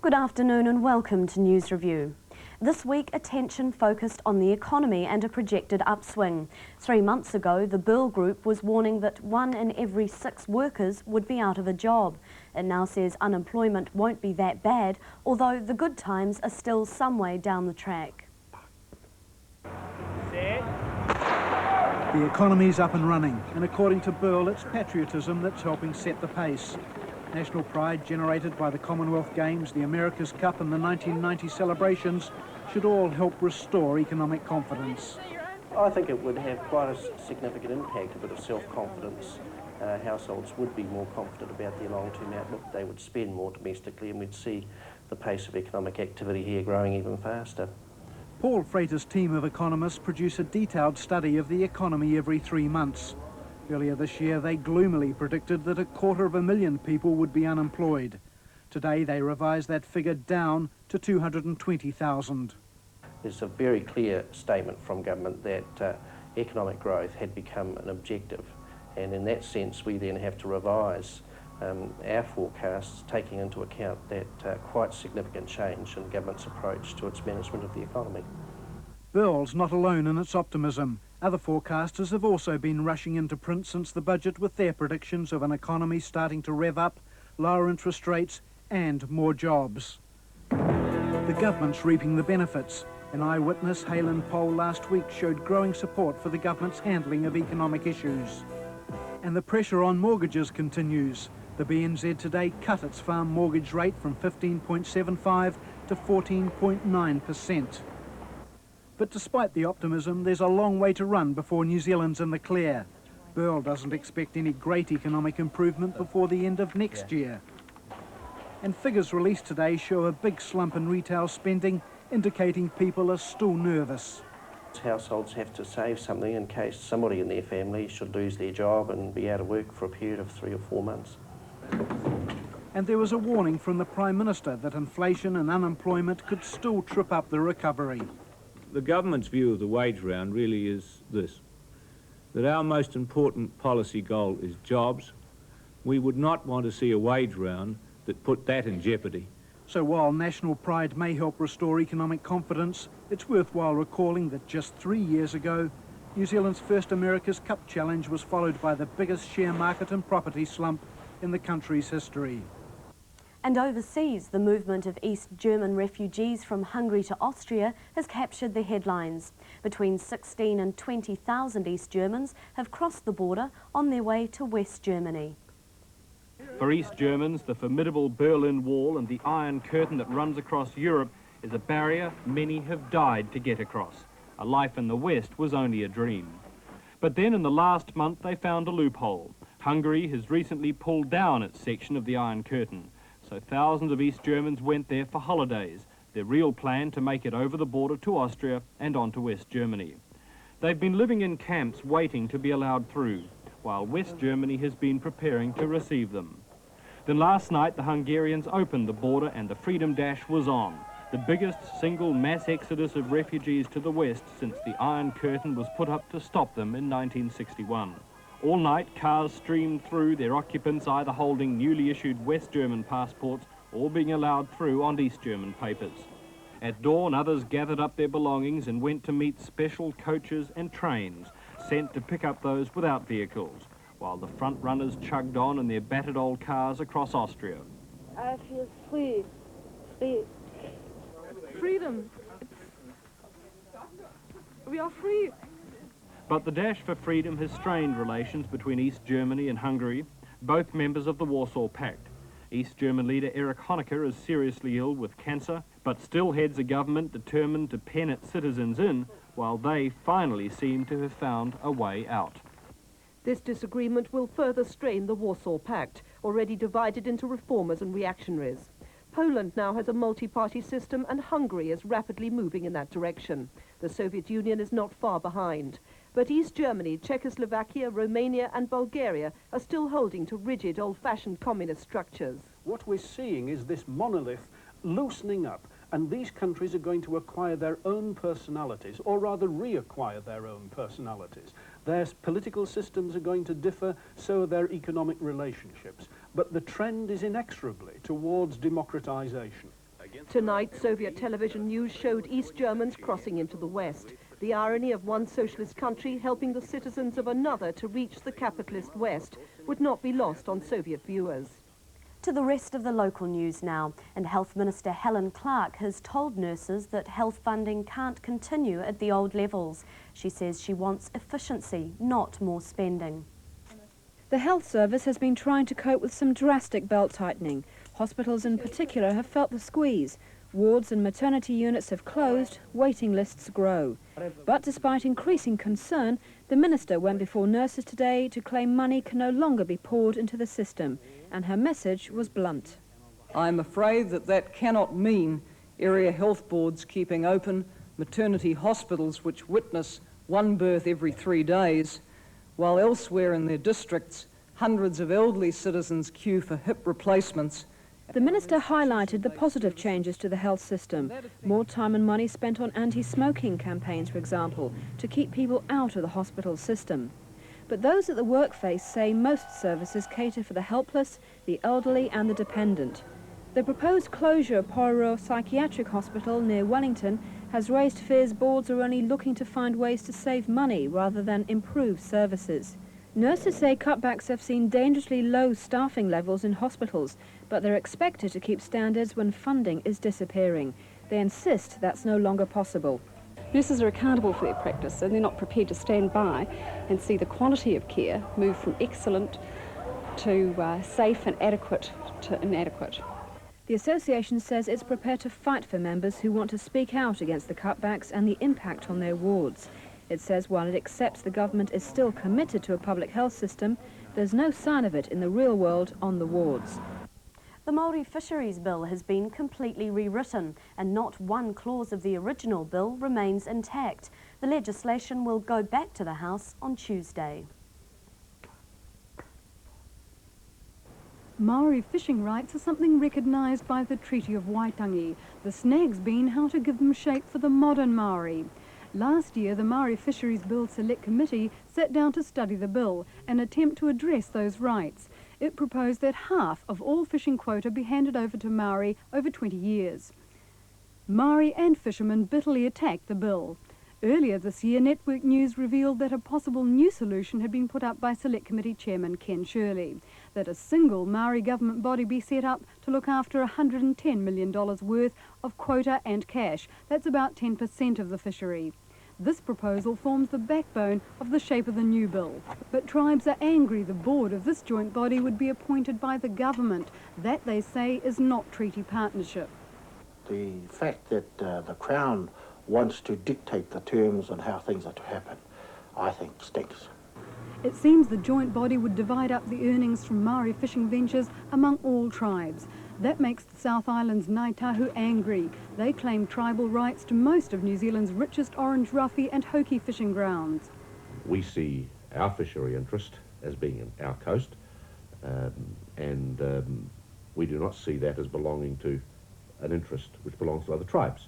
Good afternoon and welcome to News Review. This week, attention focused on the economy and a projected upswing. 3 months ago, the Burl Group was warning that 1 in every 6 workers would be out of a job. It now says unemployment won't be that bad, although the good times are still some way down the track. The economy's up and running, and according to Burl, it's patriotism that's helping set the pace. National pride generated by the Commonwealth Games, the America's Cup and the 1990 celebrations should all help restore economic confidence. I think it would have quite a significant impact, a bit of self-confidence. Households would be more confident about their long-term outlook. They would spend more domestically and we'd see the pace of economic activity here growing even faster. Paul Freighter's team of economists produce a detailed study of the economy every 3 months. Earlier this year, they gloomily predicted that 250,000 people would be unemployed. Today, they revised that figure down to 220,000. There's a very clear statement from government that economic growth had become an objective, and in that sense, we then have to revise our forecasts, taking into account that quite significant change in government's approach to its management of the economy. Burl's not alone in its optimism. Other forecasters have also been rushing into print since the budget with their predictions of an economy starting to rev up, lower interest rates and more jobs. The government's reaping the benefits. An eyewitness Halen poll last week showed growing support for the government's handling of economic issues. And the pressure on mortgages continues. The BNZ today cut its farm mortgage rate from 15.75 to 14.9%. But despite the optimism, there's a long way to run before New Zealand's in the clear. Burl doesn't expect any great economic improvement before the end of next year. And figures released today show a big slump in retail spending, indicating people are still nervous. Households have to save something in case somebody in their family should lose their job and be out of work for a period of 3 or 4 months. And there was a warning from the Prime Minister that inflation and unemployment could still trip up the recovery. The government's view of the wage round really is this, that our most important policy goal is jobs. We would not want to see a wage round that put that in jeopardy. So while national pride may help restore economic confidence, it's worthwhile recalling that just 3 years ago, New Zealand's first America's Cup challenge was followed by the biggest share market and property slump in the country's history. And overseas, the movement of East German refugees from Hungary to Austria has captured the headlines. Between 16 and 20,000 East Germans have crossed the border on their way to West Germany. For East Germans, the formidable Berlin Wall and the Iron Curtain that runs across Europe is a barrier many have died to get across. A life in the West was only a dream. But then in the last month they found a loophole. Hungary has recently pulled down its section of the Iron Curtain. So thousands of East Germans went there for holidays, their real plan to make it over the border to Austria and on to West Germany. They've been living in camps waiting to be allowed through, while West Germany has been preparing to receive them. Then last night the Hungarians opened the border and the Freedom Dash was on, the biggest single mass exodus of refugees to the west since the Iron Curtain was put up to stop them in 1961. All night, cars streamed through, their occupants either holding newly issued West German passports or being allowed through on East German papers. At dawn, others gathered up their belongings and went to meet special coaches and trains sent to pick up those without vehicles, while the front runners chugged on in their battered old cars across Austria. I feel free. Freedom. We are free. But the dash for freedom has strained relations between East Germany and Hungary, both members of the Warsaw Pact. East German leader Erich Honecker is seriously ill with cancer, but still heads a government determined to pen its citizens in, while they finally seem to have found a way out. This disagreement will further strain the Warsaw Pact, already divided into reformers and reactionaries. Poland now has a multi-party system and Hungary is rapidly moving in that direction. The Soviet Union is not far behind. But East Germany, Czechoslovakia, Romania and Bulgaria are still holding to rigid, old-fashioned communist structures. What we're seeing is this monolith loosening up, and these countries are going to acquire their own personalities, or rather reacquire their own personalities. Their political systems are going to differ, so are their economic relationships. But the trend is inexorably towards democratization. Tonight, Soviet television news showed East Germans crossing into the West. The irony of one socialist country helping the citizens of another to reach the capitalist West would not be lost on Soviet viewers. To the rest of the local news now, and Health Minister Helen Clark has told nurses that health funding can't continue at the old levels. She says she wants efficiency, not more spending. The health service has been trying to cope with some drastic belt tightening. Hospitals in particular have felt the squeeze. Wards and maternity units have closed, waiting lists grow. But despite increasing concern, the minister went before nurses today to claim money can no longer be poured into the system, and her message was blunt. I'm afraid that cannot mean area health boards keeping open, maternity hospitals which witness one birth every 3 days, while elsewhere in their districts, hundreds of elderly citizens queue for hip replacements. The minister highlighted the positive changes to the health system. More time and money spent on anti-smoking campaigns, for example, to keep people out of the hospital system. But those at the workface say most services cater for the helpless, the elderly and the dependent. The proposed closure of Pororo Psychiatric Hospital near Wellington has raised fears boards are only looking to find ways to save money rather than improve services. Nurses say cutbacks have seen dangerously low staffing levels in hospitals, but they're expected to keep standards when funding is disappearing. They insist that's no longer possible. Nurses are accountable for their practice, and they're not prepared to stand by and see the quality of care move from excellent to safe and adequate to inadequate. The association says it's prepared to fight for members who want to speak out against the cutbacks and the impact on their wards. It says while it accepts the government is still committed to a public health system, there's no sign of it in the real world on the wards. The Māori Fisheries Bill has been completely rewritten, and not one clause of the original bill remains intact. The legislation will go back to the House on Tuesday. Maori fishing rights are something recognised by the Treaty of Waitangi. The snag's been how to give them shape for the modern Maori. Last year, the Maori Fisheries Bill Select Committee sat down to study the bill and attempt to address those rights. It proposed that half of all fishing quota be handed over to Maori over 20 years. Maori and fishermen bitterly attacked the bill. Earlier this year, Network News revealed that a possible new solution had been put up by Select Committee Chairman Ken Shirley, that a single Maori government body be set up to look after $110 million worth of quota and cash. That's about 10% of the fishery. This proposal forms the backbone of the shape of the new bill. But tribes are angry the board of this joint body would be appointed by the government. That, they say, is not treaty partnership. The fact that the Crown wants to dictate the terms and how things are to happen, I think stinks. It seems the joint body would divide up the earnings from Maori fishing ventures among all tribes. That makes the South Island's Ngāi Tahu angry. They claim tribal rights to most of New Zealand's richest orange roughy and hoki fishing grounds. We see our fishery interest as being in our coast, and we do not see that as belonging to an interest which belongs to other tribes,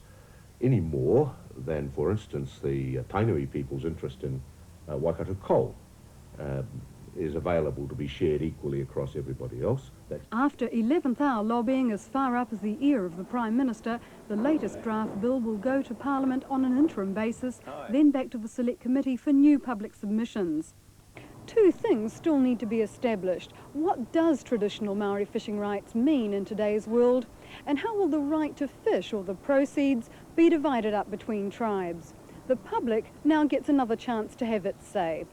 any more than, for instance, the Tainui people's interest in Waikato coal is available to be shared equally across everybody else. After 11th hour lobbying as far up as the ear of the Prime Minister, the latest draft bill will go to Parliament on an interim basis, then back to the Select Committee for new public submissions. Two things still need to be established. What does traditional Maori fishing rights mean in today's world? And how will the right to fish, or the proceeds, be divided up between tribes? The public now gets another chance to have its say.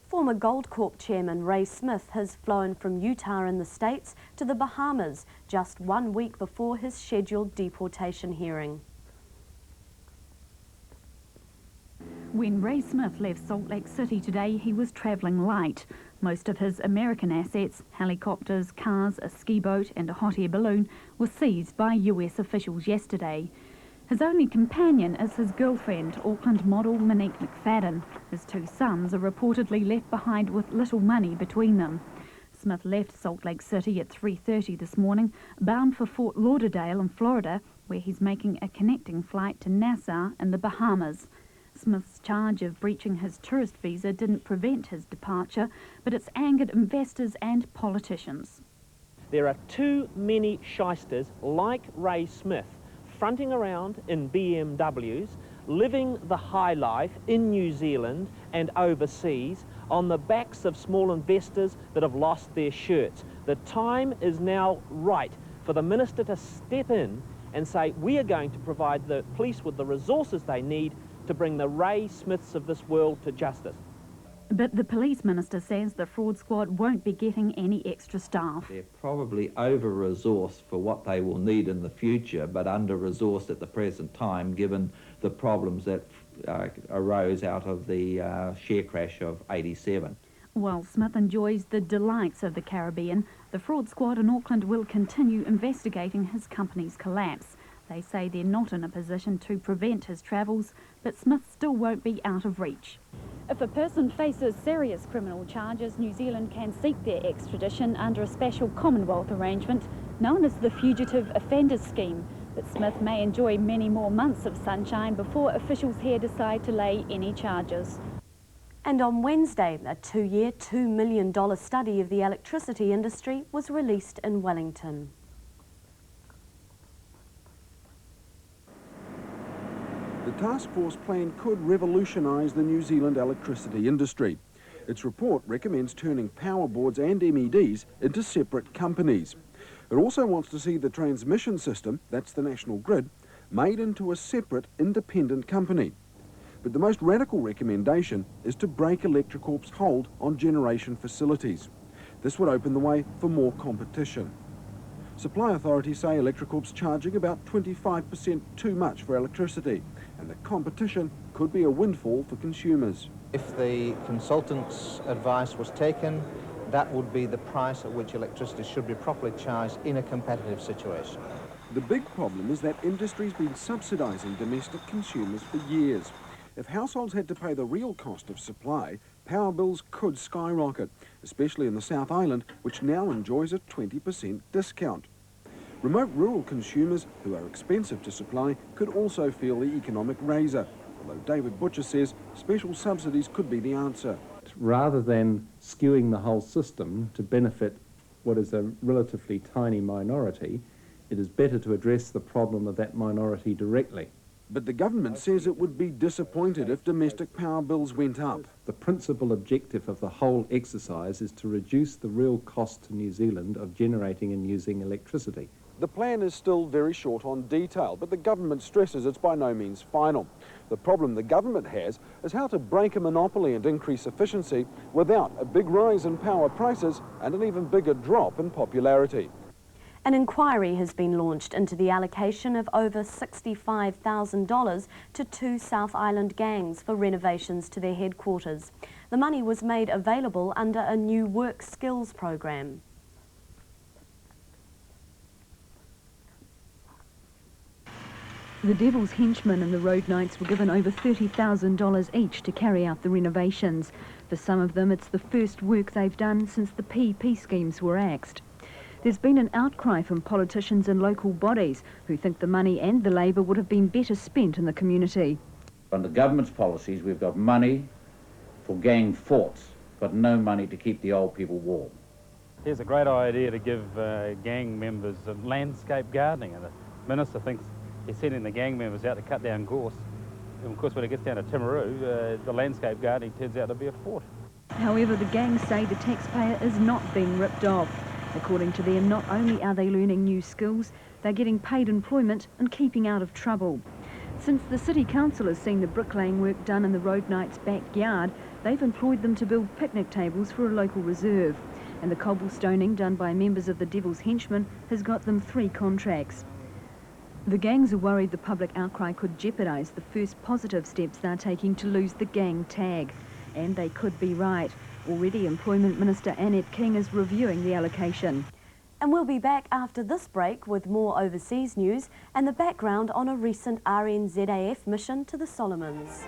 Former Goldcorp chairman Ray Smith has flown from Utah in the States to the Bahamas just 1 week before his scheduled deportation hearing. When Ray Smith left Salt Lake City today, he was travelling light. Most of his American assets, helicopters, cars, a ski boat and a hot air balloon, were seized by US officials yesterday. His only companion is his girlfriend, Auckland model Monique McFadden. His two sons are reportedly left behind with little money between them. Smith left Salt Lake City at 3:30 this morning, bound for Fort Lauderdale in Florida, where he's making a connecting flight to Nassau in the Bahamas. Smith's charge of breaching his tourist visa didn't prevent his departure, but it's angered investors and politicians. There are too many shysters like Ray Smith fronting around in BMWs, living the high life in New Zealand and overseas on the backs of small investors that have lost their shirts. The time is now right for the Minister to step in and say, we are going to provide the police with the resources they need to bring the Ray Smiths of this world to justice. But the Police Minister says the fraud squad won't be getting any extra staff. They're probably over-resourced for what they will need in the future, but under-resourced at the present time, given the problems that arose out of the share crash of '87. While Smith enjoys the delights of the Caribbean, the fraud squad in Auckland will continue investigating his company's collapse. They say they're not in a position to prevent his travels, but Smith still won't be out of reach. If a person faces serious criminal charges, New Zealand can seek their extradition under a special Commonwealth arrangement known as the Fugitive Offenders Scheme. But Smith may enjoy many more months of sunshine before officials here decide to lay any charges. And on Wednesday, a 2-year, $2 million study of the electricity industry was released in Wellington. The task force plan could revolutionise the New Zealand electricity industry. Its report recommends turning power boards and MEDs into separate companies. It also wants to see the transmission system, that's the national grid, made into a separate independent company. But the most radical recommendation is to break Electricorp's hold on generation facilities. This would open the way for more competition. Supply authorities say Electricorp's charging about 25% too much for electricity, and the competition could be a windfall for consumers. If the consultant's advice was taken, that would be the price at which electricity should be properly charged in a competitive situation. The big problem is that industry's been subsidising domestic consumers for years. If households had to pay the real cost of supply, power bills could skyrocket, especially in the South Island, which now enjoys a 20% discount. Remote rural consumers, who are expensive to supply, could also feel the economic razor, although David Butcher says special subsidies could be the answer. Rather than skewing the whole system to benefit what is a relatively tiny minority, it is better to address the problem of that minority directly. But the government says it would be disappointed if domestic power bills went up. The principal objective of the whole exercise is to reduce the real cost to New Zealand of generating and using electricity. The plan is still very short on detail, but the government stresses it's by no means final. The problem the government has is how to break a monopoly and increase efficiency without a big rise in power prices and an even bigger drop in popularity. An inquiry has been launched into the allocation of over $65,000 to 2 South Island gangs for renovations to their headquarters. The money was made available under a new work skills program. The Devil's Henchmen and the Road Knights were given over $30,000 each to carry out the renovations. For some of them, it's the first work they've done since the PP schemes were axed. There's been an outcry from politicians and local bodies who think the money and the labour would have been better spent in the community. Under government's policies, we've got money for gang forts, but no money to keep the old people warm. Here's a great idea to give gang members landscape gardening, and the Minister thinks he's sending the gang members out to cut down gorse. And of course, when it gets down to Timaru, the landscape gardening turns out to be a fort. However, the gangs say the taxpayer is not being ripped off. According to them, not only are they learning new skills, they're getting paid employment and keeping out of trouble. Since the City Council has seen the bricklaying work done in the Road Knights' backyard, they've employed them to build picnic tables for a local reserve. And the cobblestoning done by members of the Devil's Henchmen has got them 3 contracts. The gangs are worried the public outcry could jeopardise the first positive steps they're taking to lose the gang tag. And they could be right. Already Employment Minister Annette King is reviewing the allocation. And we'll be back after this break with more overseas news and the background on a recent RNZAF mission to the Solomons.